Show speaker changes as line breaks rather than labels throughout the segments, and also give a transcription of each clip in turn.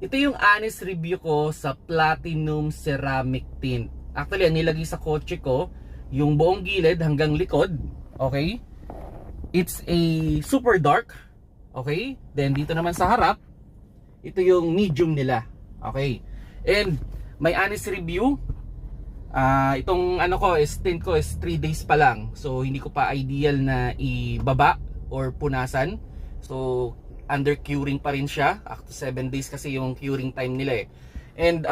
Ito yung honest review ko sa Platinum Ceramic Tint. Actually, ang nilagay sa kotse ko, yung buong gilid hanggang likod. Okay? It's a super dark. Okay? Then dito naman sa harap, ito yung medium nila. Okay? And my honest review, itong ano ko is tint ko is 3 days pa lang. So hindi ko pa ideal na ibaba or punasan. So under curing pa rin siya. Up to 7 days kasi yung curing time nila eh. And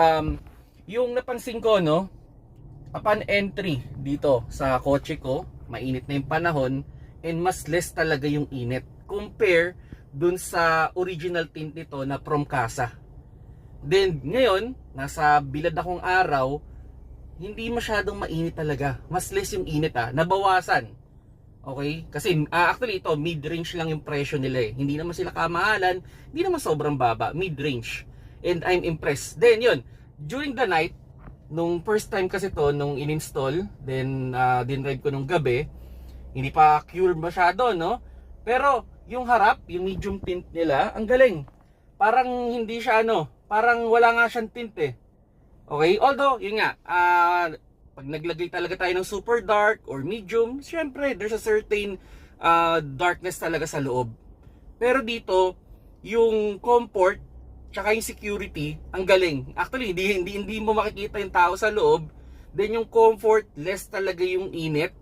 yung napansin ko, no, upon entry dito sa kotse ko, mainit na yung panahon and mas less talaga yung init compare dun sa original tint nito na from Casa. Then ngayon, nasa bilad akong araw, hindi masyadong mainit talaga. Mas less yung init nabawasan. Okay? Kasi actually ito, mid-range lang yung presyo nila eh. Hindi naman sila kamahalan, hindi naman sobrang baba, mid-range. And I'm impressed. Then yun, during the night, nung first time kasi to, nung in-install, then dinrive ko nung gabi, hindi pa cured masyado, no? Pero yung harap, yung medium tint nila, ang galing. Parang hindi siya parang wala nga siyang tint eh. Okay? Although, yun nga, pag naglagay talaga tayo ng super dark or medium, syempre, there's a certain darkness talaga sa loob. Pero dito, yung comfort, tsaka yung security, ang galing. Actually, hindi mo makikita yung tao sa loob. Then yung comfort, less talaga yung init.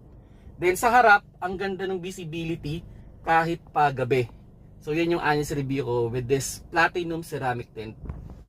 Then sa harap, ang ganda ng visibility kahit pa gabi. So yan yung honest review ko with this Platinum Ceramic Tint.